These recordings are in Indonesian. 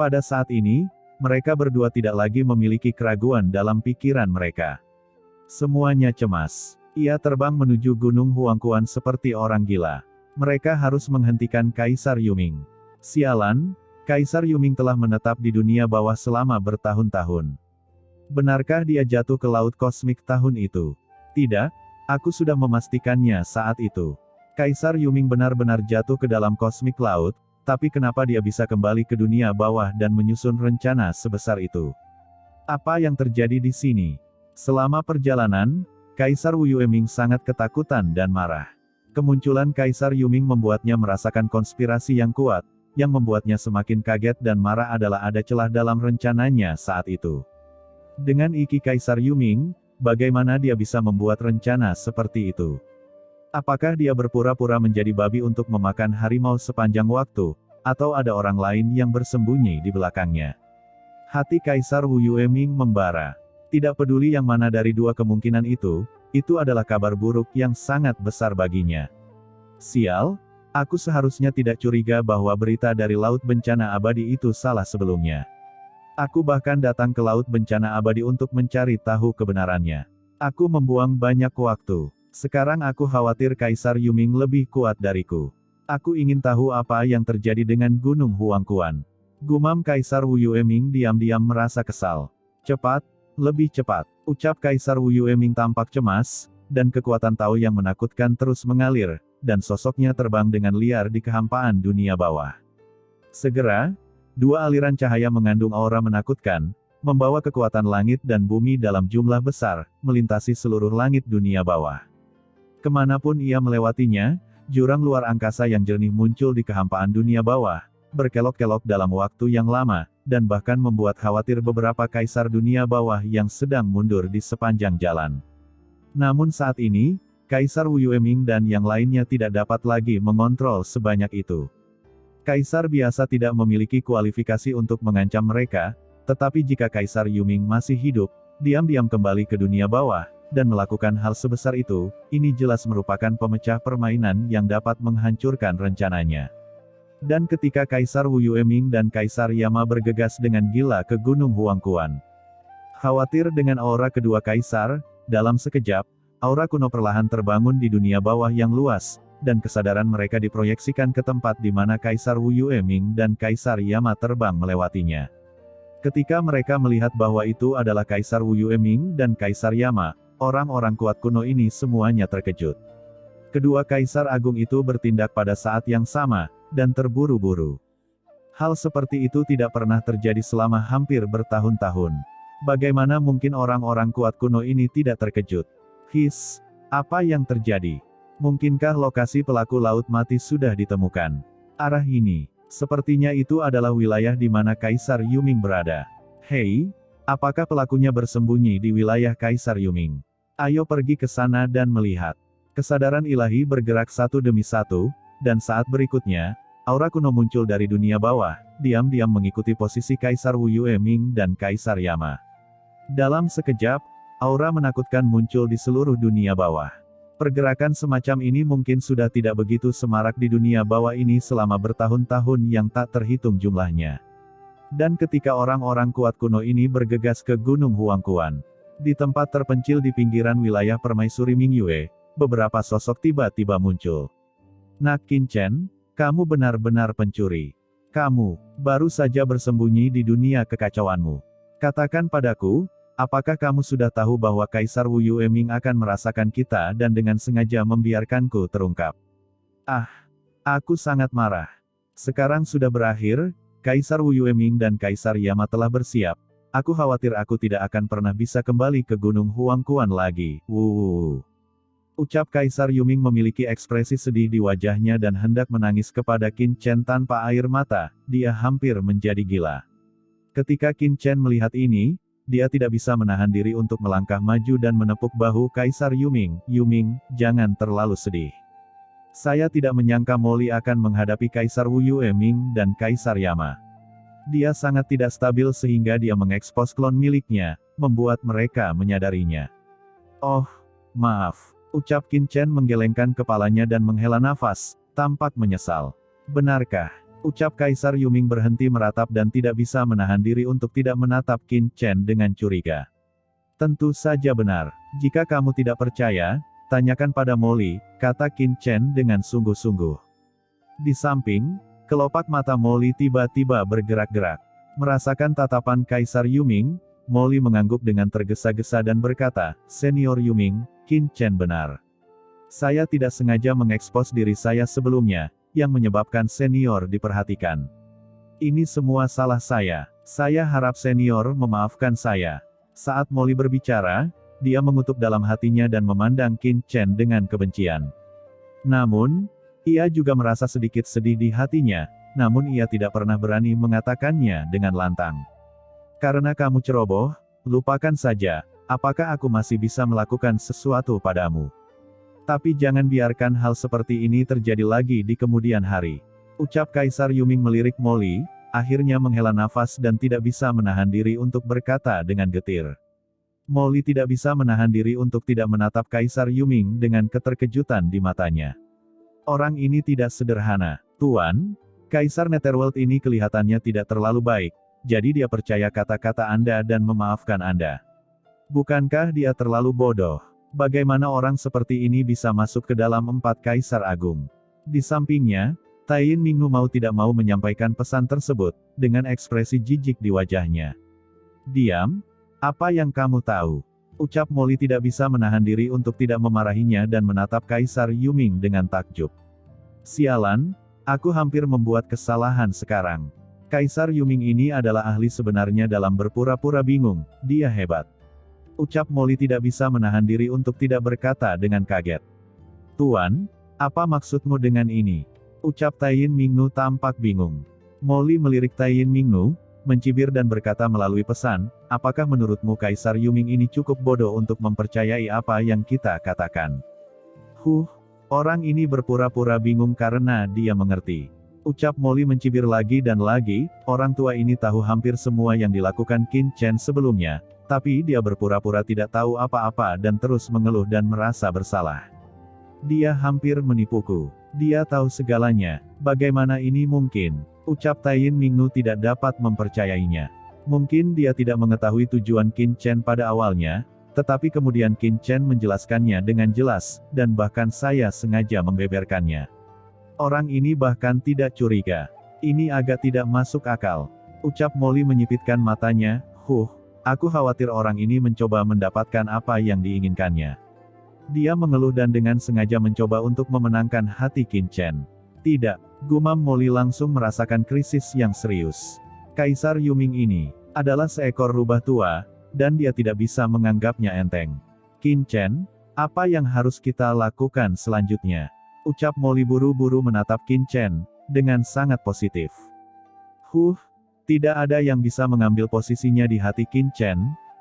Pada saat ini, mereka berdua tidak lagi memiliki keraguan dalam pikiran mereka. Semuanya cemas. Ia terbang menuju Gunung Huangquan seperti orang gila. Mereka harus menghentikan Kaisar Yuming. Sialan, Kaisar Yuming telah menetap di dunia bawah selama bertahun-tahun. Benarkah dia jatuh ke laut kosmik tahun itu? Tidak, aku sudah memastikannya saat itu. Kaisar Yuming benar-benar jatuh ke dalam kosmik laut, tapi kenapa dia bisa kembali ke dunia bawah dan menyusun rencana sebesar itu? Apa yang terjadi di sini? Selama perjalanan, Kaisar Wu Yueming sangat ketakutan dan marah. Kemunculan Kaisar Yuming membuatnya merasakan konspirasi yang kuat, yang membuatnya semakin kaget dan marah adalah ada celah dalam rencananya saat itu. Dengan iki Kaisar Yuming, bagaimana dia bisa membuat rencana seperti itu? Apakah dia berpura-pura menjadi babi untuk memakan harimau sepanjang waktu, atau ada orang lain yang bersembunyi di belakangnya? Hati Kaisar Wu Yueming membara. Tidak peduli yang mana dari dua kemungkinan itu adalah kabar buruk yang sangat besar baginya. Sial, aku seharusnya tidak curiga bahwa berita dari Laut Bencana Abadi itu salah sebelumnya. Aku bahkan datang ke Laut Bencana Abadi untuk mencari tahu kebenarannya. Aku membuang banyak waktu. Sekarang aku khawatir Kaisar Yuming lebih kuat dariku. Aku ingin tahu apa yang terjadi dengan Gunung Huangquan. Gumam Kaisar Wu Yueming diam-diam merasa kesal. Cepat, lebih cepat, ucap Kaisar Wu Yueming tampak cemas, dan kekuatan Tao yang menakutkan terus mengalir, dan sosoknya terbang dengan liar di kehampaan dunia bawah. Segera, dua aliran cahaya mengandung aura menakutkan, membawa kekuatan langit dan bumi dalam jumlah besar, melintasi seluruh langit dunia bawah. Kemanapun ia melewatinya, jurang luar angkasa yang jernih muncul di kehampaan dunia bawah, berkelok-kelok dalam waktu yang lama, dan bahkan membuat khawatir beberapa kaisar dunia bawah yang sedang mundur di sepanjang jalan. Namun saat ini, Kaisar Wu Yueming dan yang lainnya tidak dapat lagi mengontrol sebanyak itu. Kaisar biasa tidak memiliki kualifikasi untuk mengancam mereka, tetapi jika Kaisar Yuming masih hidup, diam-diam kembali ke dunia bawah, dan melakukan hal sebesar itu, ini jelas merupakan pemecah permainan yang dapat menghancurkan rencananya. Dan ketika Kaisar Wu Yueming dan Kaisar Yama bergegas dengan gila ke Gunung Huangquan. Khawatir dengan aura kedua kaisar, dalam sekejap, aura kuno perlahan terbangun di dunia bawah yang luas, dan kesadaran mereka diproyeksikan ke tempat di mana Kaisar Wu Yueming dan Kaisar Yama terbang melewatinya. Ketika mereka melihat bahwa itu adalah Kaisar Wu Yueming dan Kaisar Yama, orang-orang kuat kuno ini semuanya terkejut. Kedua kaisar agung itu bertindak pada saat yang sama, dan terburu-buru. Hal seperti itu tidak pernah terjadi selama hampir bertahun-tahun. Bagaimana mungkin orang-orang kuat kuno ini tidak terkejut? Apa yang terjadi? Mungkinkah lokasi pelaku Laut Mati sudah ditemukan? Arah ini, sepertinya itu adalah wilayah di mana Kaisar Yuming berada. Hei, apakah pelakunya bersembunyi di wilayah Kaisar Yuming? Ayo pergi ke sana dan melihat. Kesadaran ilahi bergerak satu demi satu, dan saat berikutnya, aura kuno muncul dari dunia bawah, diam-diam mengikuti posisi Kaisar Wu Yueming dan Kaisar Yama. Dalam sekejap, aura menakutkan muncul di seluruh dunia bawah. Pergerakan semacam ini mungkin sudah tidak begitu semarak di dunia bawah ini selama bertahun-tahun yang tak terhitung jumlahnya. Dan ketika orang-orang kuat kuno ini bergegas ke Gunung Huangquan, di tempat terpencil di pinggiran wilayah permaisuri Mingyue, beberapa sosok tiba-tiba muncul. Nak Qin Chen, kamu benar-benar pencuri. Kamu baru saja bersembunyi di dunia kekacauanmu. Katakan padaku, apakah kamu sudah tahu bahwa Kaisar Wu Yueming akan merasakan kita dan dengan sengaja membiarkanku terungkap? Aku sangat marah. Sekarang sudah berakhir, Kaisar Wu Yueming dan Kaisar Yama telah bersiap. Aku khawatir aku tidak akan pernah bisa kembali ke Gunung Huangquan lagi. Ucap Kaisar Yuming memiliki ekspresi sedih di wajahnya dan hendak menangis kepada Qin Chen tanpa air mata, dia hampir menjadi gila. Ketika Qin Chen melihat ini, dia tidak bisa menahan diri untuk melangkah maju dan menepuk bahu Kaisar Yuming. Yuming, jangan terlalu sedih. Saya tidak menyangka Molly akan menghadapi Kaisar Wu Yueming dan Kaisar Yama. Dia sangat tidak stabil sehingga dia mengekspos klon miliknya, membuat mereka menyadarinya. Oh, maaf. Ucap Qin Chen menggelengkan kepalanya dan menghela nafas, tampak menyesal. Benarkah? Ucap Kaisar Yuming berhenti meratap dan tidak bisa menahan diri untuk tidak menatap Qin Chen dengan curiga. Tentu saja benar. Jika kamu tidak percaya, tanyakan pada Molly, kata Qin Chen dengan sungguh-sungguh. Di samping, kelopak mata Molly tiba-tiba bergerak-gerak. Merasakan tatapan Kaisar Yuming, Molly mengangguk dengan tergesa-gesa dan berkata, Senior Yuming, Qin Chen benar. Saya tidak sengaja mengekspos diri saya sebelumnya, yang menyebabkan senior diperhatikan. Ini semua salah saya. Saya harap senior memaafkan saya. Saat Molly berbicara, dia mengutuk dalam hatinya dan memandang Qin Chen dengan kebencian. Namun, ia juga merasa sedikit sedih di hatinya, namun ia tidak pernah berani mengatakannya dengan lantang. Karena kamu ceroboh, lupakan saja, apakah aku masih bisa melakukan sesuatu padamu. Tapi jangan biarkan hal seperti ini terjadi lagi di kemudian hari. Ucap Kaisar Yuming melirik Molly, akhirnya menghela nafas dan tidak bisa menahan diri untuk berkata dengan getir. Molly tidak bisa menahan diri untuk tidak menatap Kaisar Yuming dengan keterkejutan di matanya. Orang ini tidak sederhana. Tuan, Kaisar Netherworld ini kelihatannya tidak terlalu baik, jadi dia percaya kata-kata Anda dan memaafkan Anda. Bukankah dia terlalu bodoh? Bagaimana orang seperti ini bisa masuk ke dalam 4 Kaisar Agung? Di sampingnya, Taiyin Mingnu mau tidak mau menyampaikan pesan tersebut, dengan ekspresi jijik di wajahnya. Diam? Apa yang kamu tahu? Ucap Molly tidak bisa menahan diri untuk tidak memarahinya dan menatap Kaisar Yuming dengan takjub. Sialan, aku hampir membuat kesalahan sekarang. Kaisar Yuming ini adalah ahli sebenarnya dalam berpura-pura bingung, dia hebat. Ucap Molly tidak bisa menahan diri untuk tidak berkata dengan kaget. Tuan, apa maksudmu dengan ini? Ucap Taiyin Mingnu tampak bingung. Molly melirik Taiyin Mingnu, mencibir dan berkata melalui pesan, apakah menurutmu Kaisar Yuming ini cukup bodoh untuk mempercayai apa yang kita katakan? Orang ini berpura-pura bingung karena dia mengerti. Ucap Molly mencibir lagi dan lagi, orang tua ini tahu hampir semua yang dilakukan Qin Chen sebelumnya, tapi dia berpura-pura tidak tahu apa-apa dan terus mengeluh dan merasa bersalah. Dia hampir menipuku. Dia tahu segalanya. Bagaimana ini mungkin? Ucap Taiyin Mingnu tidak dapat mempercayainya. Mungkin dia tidak mengetahui tujuan Qin Chen pada awalnya, tetapi kemudian Qin Chen menjelaskannya dengan jelas, dan bahkan saya sengaja membeberkannya. Orang ini bahkan tidak curiga. Ini agak tidak masuk akal. Ucap Molly menyipitkan matanya, aku khawatir orang ini mencoba mendapatkan apa yang diinginkannya. Dia mengeluh dan dengan sengaja mencoba untuk memenangkan hati Qin Chen. Tidak, gumam Molly langsung merasakan krisis yang serius. Kaisar Yuming ini adalah seekor rubah tua, dan dia tidak bisa menganggapnya enteng. Qin Chen, apa yang harus kita lakukan selanjutnya? Ucap Molly buru-buru menatap Qin Chen, dengan sangat positif. Tidak ada yang bisa mengambil posisinya di hati Qin Chen,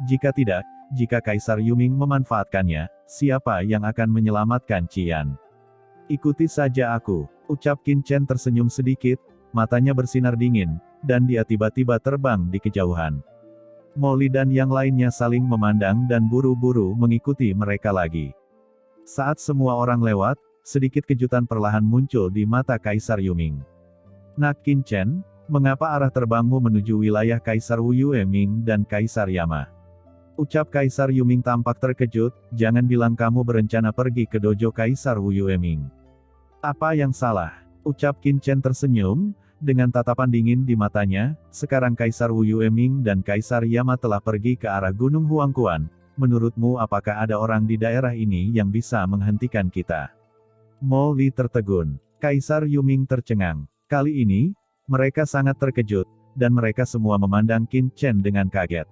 jika tidak, jika Kaisar Yuming memanfaatkannya, siapa yang akan menyelamatkan Qian? Ikuti saja aku, ucap Qin Chen tersenyum sedikit, matanya bersinar dingin, dan dia tiba-tiba terbang di kejauhan. Molly dan yang lainnya saling memandang dan buru-buru mengikuti mereka lagi. Saat semua orang lewat, sedikit kejutan perlahan muncul di mata Kaisar Yuming. Nak Qin Chen, mengapa arah terbangmu menuju wilayah Kaisar Wu Yueming dan Kaisar Yama? Ucap Kaisar Yuming tampak terkejut, jangan bilang kamu berencana pergi ke dojo Kaisar Wu Yueming. Apa yang salah? Ucap Qin Chen tersenyum, dengan tatapan dingin di matanya, sekarang Kaisar Wu Yueming dan Kaisar Yama telah pergi ke arah Gunung Huangquan, menurutmu apakah ada orang di daerah ini yang bisa menghentikan kita? Molly tertegun. Kaisar Yuming tercengang. Kali ini, mereka sangat terkejut, dan mereka semua memandang Qin Chen dengan kaget.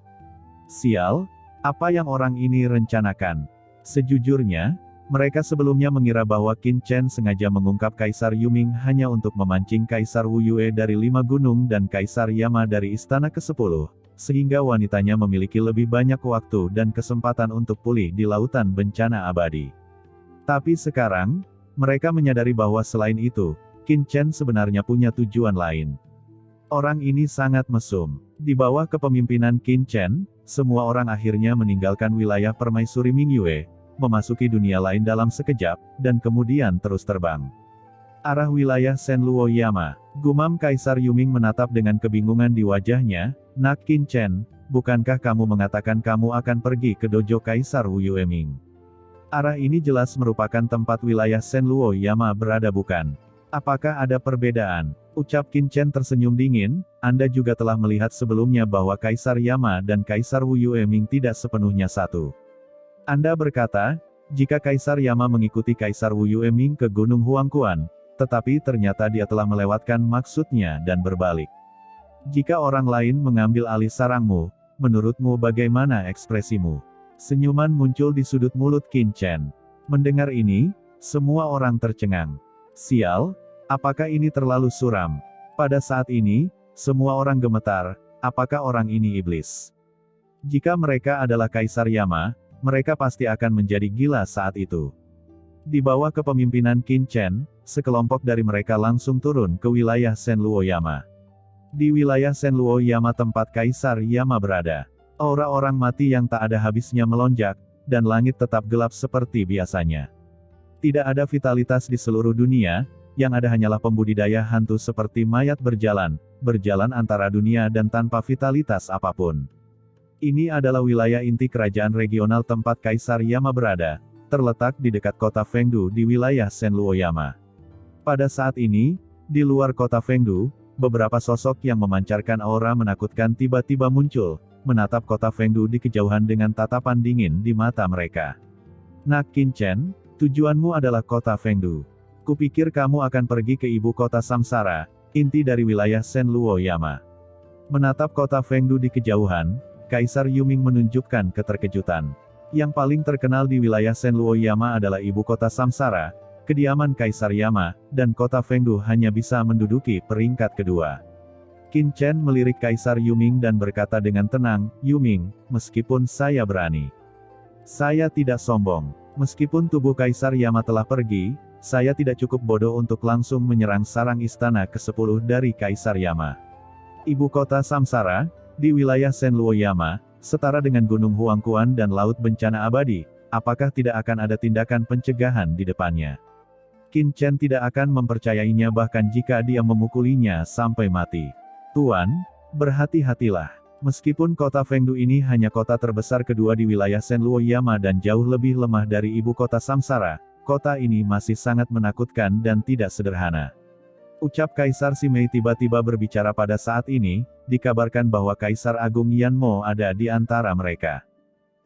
Sial, apa yang orang ini rencanakan? Sejujurnya, mereka sebelumnya mengira bahwa Qin Chen sengaja mengungkap Kaisar Yuming hanya untuk memancing Kaisar Wu Yue dari 5 gunung dan Kaisar Yama dari Istana ke-10, sehingga wanitanya memiliki lebih banyak waktu dan kesempatan untuk pulih di lautan bencana abadi. Tapi sekarang, mereka menyadari bahwa selain itu, Qin Chen sebenarnya punya tujuan lain. Orang ini sangat mesum. Di bawah kepemimpinan Qin Chen, semua orang akhirnya meninggalkan wilayah permaisuri Mingyue, memasuki dunia lain dalam sekejap, dan kemudian terus terbang. Arah wilayah Senluoyama. Gumam Kaisar Yuming menatap dengan kebingungan di wajahnya. Nak Qin Chen, bukankah kamu mengatakan kamu akan pergi ke dojo Kaisar Wu Yueming? Arah ini jelas merupakan tempat wilayah Senluoyama berada bukan? Apakah ada perbedaan? Ucap Qin Chen tersenyum dingin, Anda juga telah melihat sebelumnya bahwa Kaisar Yama dan Kaisar Wu Yueming tidak sepenuhnya satu. Anda berkata, jika Kaisar Yama mengikuti Kaisar Wu Yueming ke Gunung Huangquan, tetapi ternyata dia telah melewatkan maksudnya dan berbalik. Jika orang lain mengambil alih sarangmu, menurutmu bagaimana ekspresimu? Senyuman muncul di sudut mulut Qin Chen. Mendengar ini, semua orang tercengang. Sial, apakah ini terlalu suram? Pada saat ini, semua orang gemetar, apakah orang ini iblis? Jika mereka adalah Kaisar Yama, mereka pasti akan menjadi gila saat itu. Di bawah kepemimpinan Qin Chen, sekelompok dari mereka langsung turun ke wilayah Senluoyama. Di wilayah Senluoyama tempat Kaisar Yama berada, aura orang mati yang tak ada habisnya melonjak, dan langit tetap gelap seperti biasanya. Tidak ada vitalitas di seluruh dunia, yang ada hanyalah pembudidaya hantu seperti mayat berjalan antara dunia dan tanpa vitalitas apapun. Ini adalah wilayah inti kerajaan regional tempat Kaisar Yama berada, terletak di dekat kota Fengdu di wilayah Senluoyama. Pada saat ini, di luar kota Fengdu, beberapa sosok yang memancarkan aura menakutkan tiba-tiba muncul, menatap kota Fengdu di kejauhan dengan tatapan dingin di mata mereka. Nak Qin Chen, tujuanmu adalah kota Fengdu. Kupikir kamu akan pergi ke ibu kota Samsara, inti dari wilayah Senluoyama. Menatap kota Fengdu di kejauhan, Kaisar Yuming menunjukkan keterkejutan. Yang paling terkenal di wilayah Senluoyama adalah ibu kota Samsara, kediaman Kaisar Yama, dan kota Fengdu hanya bisa menduduki peringkat kedua. Qin Chen melirik Kaisar Yuming dan berkata dengan tenang, Yuming, meskipun saya berani, saya tidak sombong. Meskipun tubuh Kaisar Yama telah pergi, saya tidak cukup bodoh untuk langsung menyerang sarang istana ke-10 dari Kaisar Yama. Ibu kota Samsara, di wilayah Senluoyama, setara dengan Gunung Huangquan dan Laut Bencana Abadi, apakah tidak akan ada tindakan pencegahan di depannya? Qin Chen tidak akan mempercayainya bahkan jika dia memukulinya sampai mati. Tuan, berhati-hatilah. Meskipun kota Fengdu ini hanya kota terbesar kedua di wilayah Senluoyama dan jauh lebih lemah dari ibu kota Samsara, kota ini masih sangat menakutkan dan tidak sederhana. Ucap Kaisar Simei tiba-tiba berbicara pada saat ini, dikabarkan bahwa Kaisar Agung Yanmo ada di antara mereka.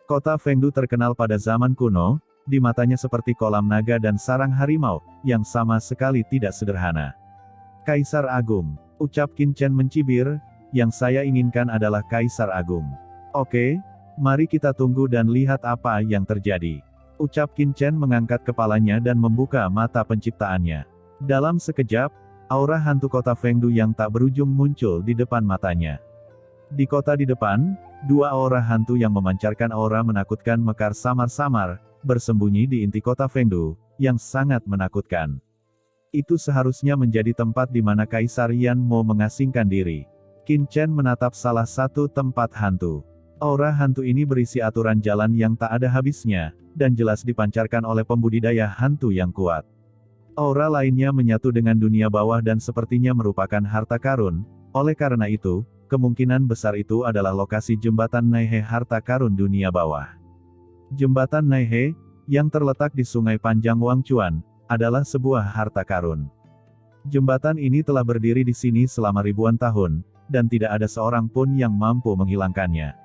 Kota Fengdu terkenal pada zaman kuno, di matanya seperti kolam naga dan sarang harimau, yang sama sekali tidak sederhana. Kaisar Agung, ucap Qin Chen mencibir, yang saya inginkan adalah Kaisar Agung. Oke, mari kita tunggu dan lihat apa yang terjadi. Ucap Qin Chen mengangkat kepalanya dan membuka mata penciptaannya. Dalam sekejap, aura hantu kota Fengdu yang tak berujung muncul di depan matanya. Di kota di depan, dua aura hantu yang memancarkan aura menakutkan mekar samar-samar, bersembunyi di inti kota Fengdu, yang sangat menakutkan. Itu seharusnya menjadi tempat di mana Kaisar Yanmo mengasingkan diri. Qin Chen menatap salah satu tempat hantu. Aura hantu ini berisi aturan jalan yang tak ada habisnya, dan jelas dipancarkan oleh pembudidaya hantu yang kuat. Aura lainnya menyatu dengan dunia bawah dan sepertinya merupakan harta karun, oleh karena itu, kemungkinan besar itu adalah lokasi jembatan Naihe harta karun dunia bawah. Jembatan Naihe, yang terletak di Sungai Panjang Wangchuan, adalah sebuah harta karun. Jembatan ini telah berdiri di sini selama ribuan tahun, dan tidak ada seorang pun yang mampu menghilangkannya.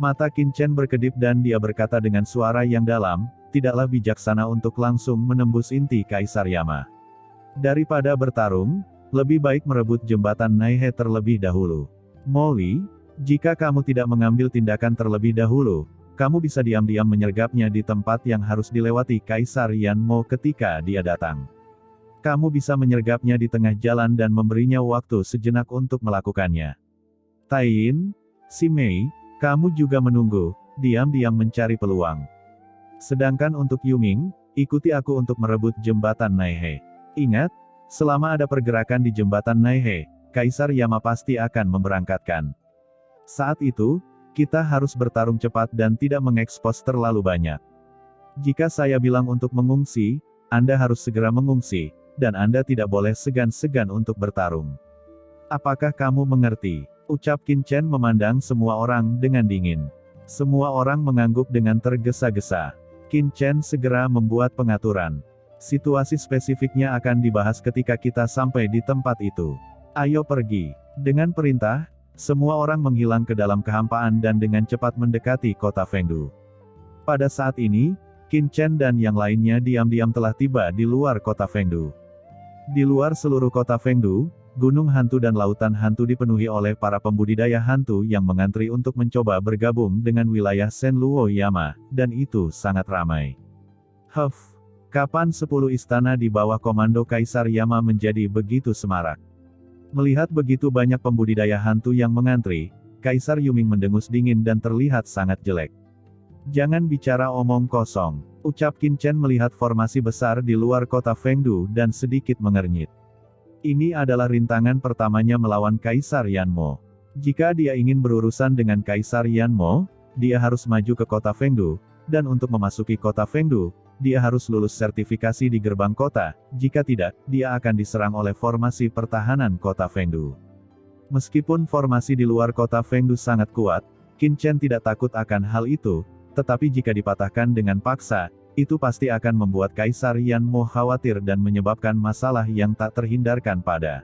Mata Qin Chen berkedip dan dia berkata dengan suara yang dalam, tidaklah bijaksana untuk langsung menembus inti Kaisar Yama. Daripada bertarung, lebih baik merebut jembatan Naihe terlebih dahulu. Molly, jika kamu tidak mengambil tindakan terlebih dahulu, kamu bisa diam-diam menyergapnya di tempat yang harus dilewati Kaisar Yanmo ketika dia datang. Kamu bisa menyergapnya di tengah jalan dan memberinya waktu sejenak untuk melakukannya. Taiyin, Simei, kamu juga menunggu, diam-diam mencari peluang. Sedangkan untuk Yuming, ikuti aku untuk merebut jembatan Naihe. Ingat, selama ada pergerakan di jembatan Naihe, Kaisar Yama pasti akan memberangkatkan. Saat itu, kita harus bertarung cepat dan tidak mengekspos terlalu banyak. Jika saya bilang untuk mengungsi, Anda harus segera mengungsi, dan Anda tidak boleh segan-segan untuk bertarung. Apakah kamu mengerti? Ucap Qin Chen memandang semua orang dengan dingin. Semua orang mengangguk dengan tergesa-gesa. Qin Chen segera membuat pengaturan. Situasi spesifiknya akan dibahas ketika kita sampai di tempat itu. Ayo pergi. Dengan perintah, semua orang menghilang ke dalam kehampaan dan dengan cepat mendekati kota Fengdu. Pada saat ini, Qin Chen dan yang lainnya diam-diam telah tiba di luar kota Fengdu. Di luar seluruh kota Fengdu, gunung hantu dan lautan hantu dipenuhi oleh para pembudidaya hantu yang mengantri untuk mencoba bergabung dengan wilayah Senluo Yama, dan itu sangat ramai. Kapan 10 istana di bawah komando Kaisar Yama menjadi begitu semarak? Melihat begitu banyak pembudidaya hantu yang mengantri, Kaisar Yuming mendengus dingin dan terlihat sangat jelek. Jangan bicara omong kosong, ucap Qin Chen melihat formasi besar di luar kota Fengdu dan sedikit mengernyit. Ini adalah rintangan pertamanya melawan Kaisar Yanmo. Jika dia ingin berurusan dengan Kaisar Yanmo, dia harus maju ke kota Fengdu, dan untuk memasuki kota Fengdu, dia harus lulus sertifikasi di gerbang kota, jika tidak, dia akan diserang oleh formasi pertahanan kota Fengdu. Meskipun formasi di luar kota Fengdu sangat kuat, Qin Chen tidak takut akan hal itu, tetapi jika dipatahkan dengan paksa, itu pasti akan membuat Kaisar Yanmo khawatir dan menyebabkan masalah yang tak terhindarkan pada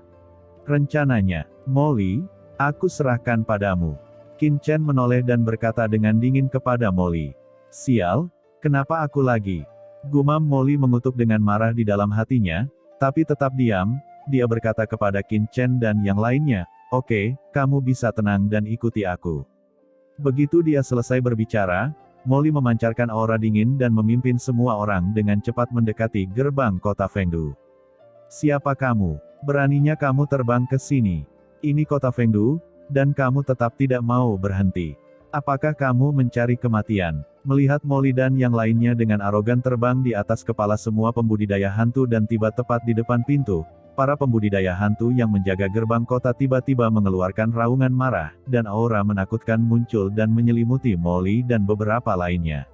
rencananya. Molly, aku serahkan padamu. Qin Chen menoleh dan berkata dengan dingin kepada Molly. Sial, kenapa aku lagi? Gumam Molly mengutuk dengan marah di dalam hatinya, tapi tetap diam. Dia berkata kepada Qin Chen dan yang lainnya, oke, kamu bisa tenang dan ikuti aku. Begitu dia selesai berbicara, Molly memancarkan aura dingin dan memimpin semua orang dengan cepat mendekati gerbang kota Fengdu. Siapa kamu? Beraninya kamu terbang ke sini? Ini kota Fengdu, dan kamu tetap tidak mau berhenti. Apakah kamu mencari kematian? Melihat Molly dan yang lainnya dengan arogan terbang di atas kepala semua pembudidaya hantu dan tiba tepat di depan pintu, para pembudidaya hantu yang menjaga gerbang kota tiba-tiba mengeluarkan raungan marah, dan aura menakutkan muncul dan menyelimuti Molly dan beberapa lainnya.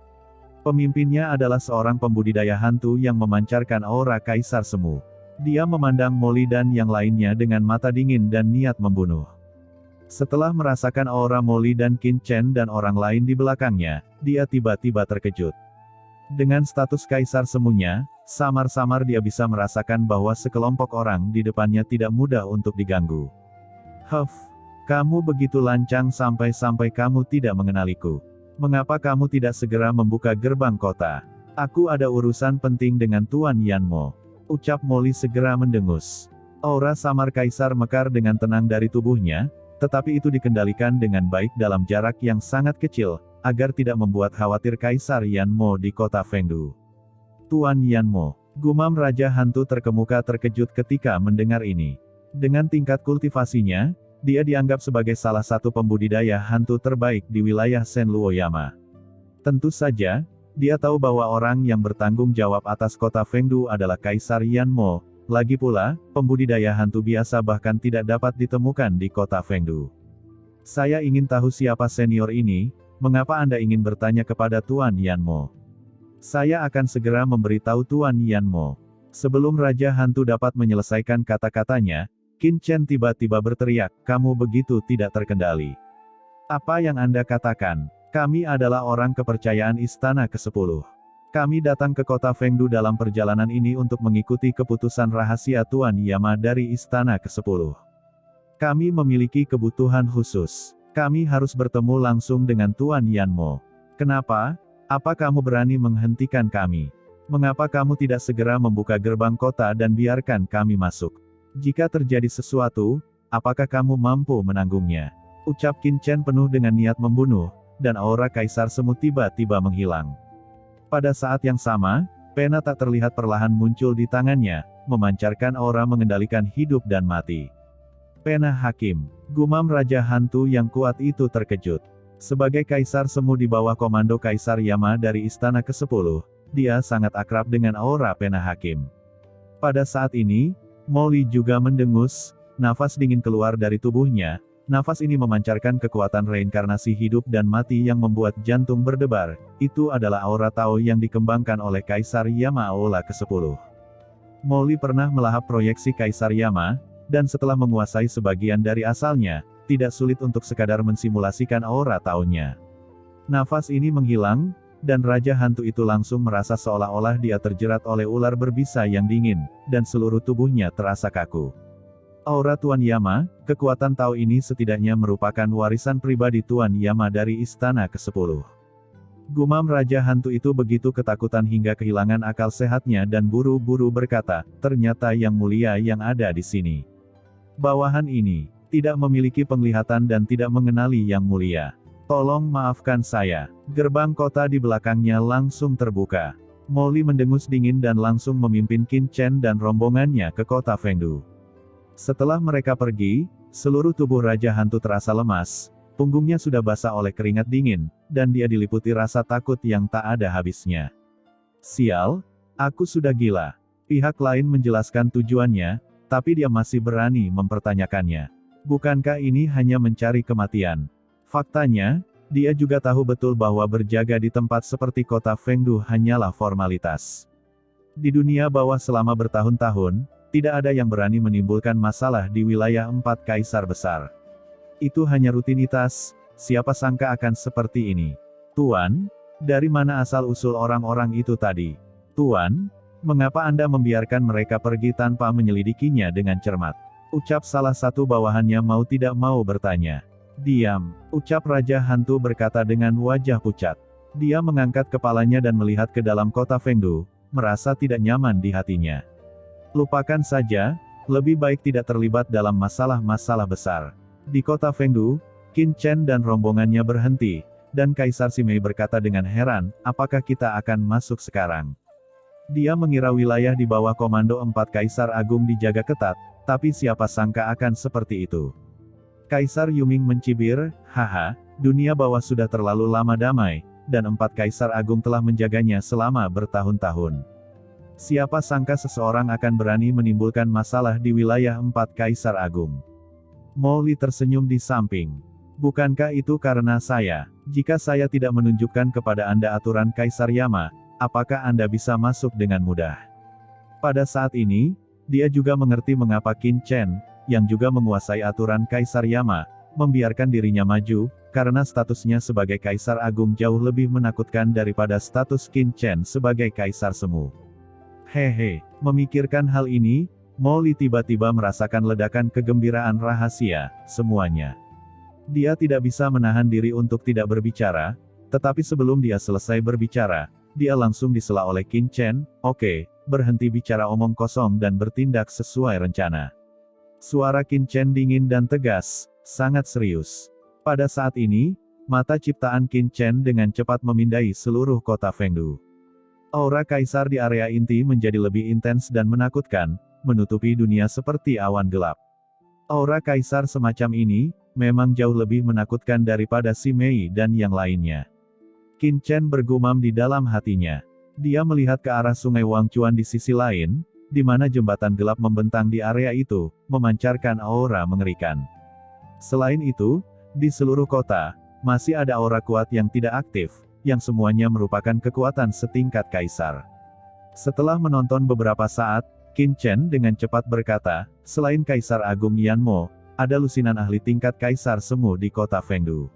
Pemimpinnya adalah seorang pembudidaya hantu yang memancarkan aura Kaisar Semu. Dia memandang Molly dan yang lainnya dengan mata dingin dan niat membunuh. Setelah merasakan aura Molly dan Qin Chen dan orang lain di belakangnya, dia tiba-tiba terkejut. Dengan status Kaisar Semunya, samar-samar dia bisa merasakan bahwa sekelompok orang di depannya tidak mudah untuk diganggu. Kamu begitu lancang sampai-sampai kamu tidak mengenaliku. Mengapa kamu tidak segera membuka gerbang kota? Aku ada urusan penting dengan Tuan Yanmo. Ucap Molly segera mendengus. Aura samar Kaisar mekar dengan tenang dari tubuhnya, tetapi itu dikendalikan dengan baik dalam jarak yang sangat kecil, agar tidak membuat khawatir Kaisar Yanmo di kota Fengdu. Tuan Yanmo, gumam Raja Hantu terkemuka terkejut ketika mendengar ini. Dengan tingkat kultivasinya, dia dianggap sebagai salah satu pembudidaya hantu terbaik di wilayah Senluo Yama. Tentu saja, dia tahu bahwa orang yang bertanggung jawab atas kota Fengdu adalah Kaisar Yanmo. Lagi pula, pembudidaya hantu biasa bahkan tidak dapat ditemukan di kota Fengdu. Saya ingin tahu siapa senior ini, mengapa Anda ingin bertanya kepada Tuan Yanmo? Saya akan segera memberitahu Tuan Yanmo. Sebelum Raja Hantu dapat menyelesaikan kata-katanya, Qin Chen tiba-tiba berteriak, kamu begitu tidak terkendali. Apa yang Anda katakan? Kami adalah orang kepercayaan Istana ke-10. Kami datang ke kota Fengdu dalam perjalanan ini untuk mengikuti keputusan rahasia Tuan Yama dari Istana ke-10. Kami memiliki kebutuhan khusus. Kami harus bertemu langsung dengan Tuan Yanmo. Kenapa? Apa kamu berani menghentikan kami? Mengapa kamu tidak segera membuka gerbang kota dan biarkan kami masuk? Jika terjadi sesuatu, apakah kamu mampu menanggungnya? Ucap Qin Chen penuh dengan niat membunuh, dan aura Kaisar Semu tiba-tiba menghilang. Pada saat yang sama, pena tak terlihat perlahan muncul di tangannya, memancarkan aura mengendalikan hidup dan mati. Pena Hakim, gumam Raja Hantu yang kuat itu terkejut. Sebagai Kaisar Semu di bawah komando Kaisar Yama dari Istana ke-10, dia sangat akrab dengan aura Pena Hakim. Pada saat ini, Molly juga mendengus, nafas dingin keluar dari tubuhnya. Nafas ini memancarkan kekuatan reinkarnasi hidup dan mati yang membuat jantung berdebar. Itu adalah aura Tao yang dikembangkan oleh Kaisar Yama Aula ke-10. Molly pernah melahap proyeksi Kaisar Yama, dan setelah menguasai sebagian dari asalnya, tidak sulit untuk sekadar mensimulasikan aura tahunnya. Nafas ini menghilang, dan Raja Hantu itu langsung merasa seolah-olah dia terjerat oleh ular berbisa yang dingin, dan seluruh tubuhnya terasa kaku. Aura Tuan Yama, kekuatan Tao ini setidaknya merupakan warisan pribadi Tuan Yama dari Istana ke-10. Gumam Raja Hantu itu begitu ketakutan hingga kehilangan akal sehatnya dan buru-buru berkata, ternyata yang mulia yang ada di sini. Bawahan ini tidak memiliki penglihatan dan tidak mengenali yang mulia. Tolong maafkan saya. Gerbang kota di belakangnya langsung terbuka. Molly mendengus dingin dan langsung memimpin Qin Chen dan rombongannya ke kota Fengdu. Setelah mereka pergi, seluruh tubuh Raja Hantu terasa lemas, punggungnya sudah basah oleh keringat dingin, dan dia diliputi rasa takut yang tak ada habisnya. Sial, aku sudah gila. Pihak lain menjelaskan tujuannya, tapi dia masih berani mempertanyakannya. Bukankah ini hanya mencari kematian? Faktanya, dia juga tahu betul bahwa berjaga di tempat seperti kota Fengdu hanyalah formalitas. Di dunia bawah selama bertahun-tahun, tidak ada yang berani menimbulkan masalah di wilayah 4 kaisar besar. Itu hanya rutinitas, siapa sangka akan seperti ini. Tuan, dari mana asal-usul orang-orang itu tadi? Tuan, mengapa Anda membiarkan mereka pergi tanpa menyelidikinya dengan cermat? Ucap salah satu bawahannya mau tidak mau bertanya. Diam, ucap Raja Hantu berkata dengan wajah pucat. Dia mengangkat kepalanya dan melihat ke dalam kota Fengdu, merasa tidak nyaman di hatinya. Lupakan saja, lebih baik tidak terlibat dalam masalah-masalah besar. Di kota Fengdu, Qin Chen dan rombongannya berhenti, dan Kaisar Simei berkata dengan heran, apakah kita akan masuk sekarang? Dia mengira wilayah di bawah komando 4 Kaisar Agung dijaga ketat, tapi siapa sangka akan seperti itu. Kaisar Yuming mencibir, haha, dunia bawah sudah terlalu lama damai, dan 4 Kaisar Agung telah menjaganya selama bertahun-tahun. Siapa sangka seseorang akan berani menimbulkan masalah di wilayah 4 Kaisar Agung. Molly tersenyum di samping. Bukankah itu karena saya? Jika saya tidak menunjukkan kepada Anda aturan Kaisar Yama, apakah Anda bisa masuk dengan mudah? Pada saat ini, dia juga mengerti mengapa Qin Chen, yang juga menguasai aturan Kaisar Yama, membiarkan dirinya maju, karena statusnya sebagai Kaisar Agung jauh lebih menakutkan daripada status Qin Chen sebagai Kaisar Semu. Hehe, memikirkan hal ini, Molly tiba-tiba merasakan ledakan kegembiraan rahasia, semuanya. Dia tidak bisa menahan diri untuk tidak berbicara, tetapi sebelum dia selesai berbicara, dia langsung disela oleh Qin Chen, oke, berhenti bicara omong kosong dan bertindak sesuai rencana. Suara Qin Chen dingin dan tegas, sangat serius. Pada saat ini, mata ciptaan Qin Chen dengan cepat memindai seluruh kota Fengdu. Aura Kaisar di area inti menjadi lebih intens dan menakutkan, menutupi dunia seperti awan gelap. Aura Kaisar semacam ini, memang jauh lebih menakutkan daripada Simei dan yang lainnya. Qin Chen bergumam di dalam hatinya. Dia melihat ke arah sungai Wangchuan di sisi lain, di mana jembatan gelap membentang di area itu, memancarkan aura mengerikan. Selain itu, di seluruh kota, masih ada aura kuat yang tidak aktif, yang semuanya merupakan kekuatan setingkat kaisar. Setelah menonton beberapa saat, Qin Chen dengan cepat berkata, selain Kaisar Agung Yanmo, ada lusinan ahli tingkat Kaisar Semu di kota Fengdu.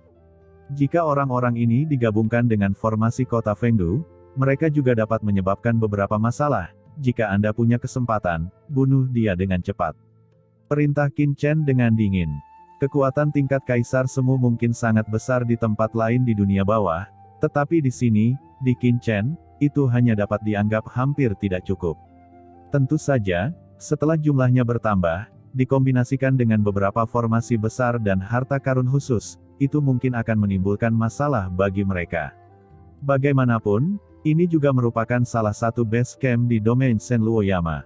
Jika orang-orang ini digabungkan dengan formasi kota Fengdu, mereka juga dapat menyebabkan beberapa masalah. Jika Anda punya kesempatan, bunuh dia dengan cepat. Perintah Qin Chen dengan dingin. Kekuatan tingkat Kaisar Semu mungkin sangat besar di tempat lain di dunia bawah, tetapi di sini, di Qin Chen, itu hanya dapat dianggap hampir tidak cukup. Tentu saja, setelah jumlahnya bertambah, dikombinasikan dengan beberapa formasi besar dan harta karun khusus, itu mungkin akan menimbulkan masalah bagi mereka. Bagaimanapun, ini juga merupakan salah satu base camp di domain Senluoyama.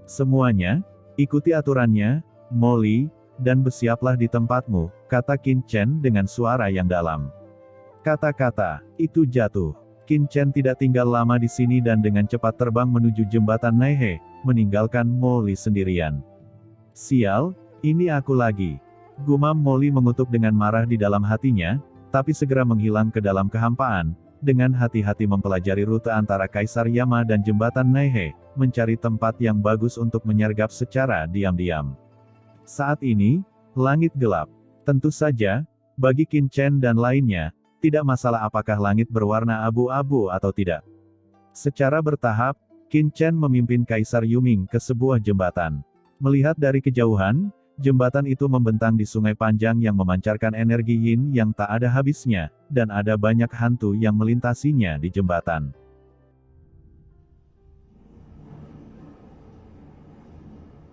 Semuanya, ikuti aturannya, Molly, dan bersiaplah di tempatmu, kata Qin Chen dengan suara yang dalam. Kata-kata itu jatuh. Qin Chen tidak tinggal lama di sini dan dengan cepat terbang menuju jembatan Naihe, meninggalkan Molly sendirian. Sial, ini aku lagi. Gumam Molly mengutuk dengan marah di dalam hatinya, tapi segera menghilang ke dalam kehampaan. dengan hati-hati mempelajari rute antara Kaisar Yama dan Jembatan Naihe, mencari tempat yang bagus untuk menyergap secara diam-diam. Saat ini, langit gelap. Tentu saja, bagi Qin Chen dan lainnya, tidak masalah apakah langit berwarna abu-abu atau tidak. Secara bertahap, Qin Chen memimpin Kaisar Yuming ke sebuah jembatan. Melihat dari kejauhan, jembatan itu membentang di sungai panjang yang memancarkan energi yin yang tak ada habisnya, dan ada banyak hantu yang melintasinya di jembatan.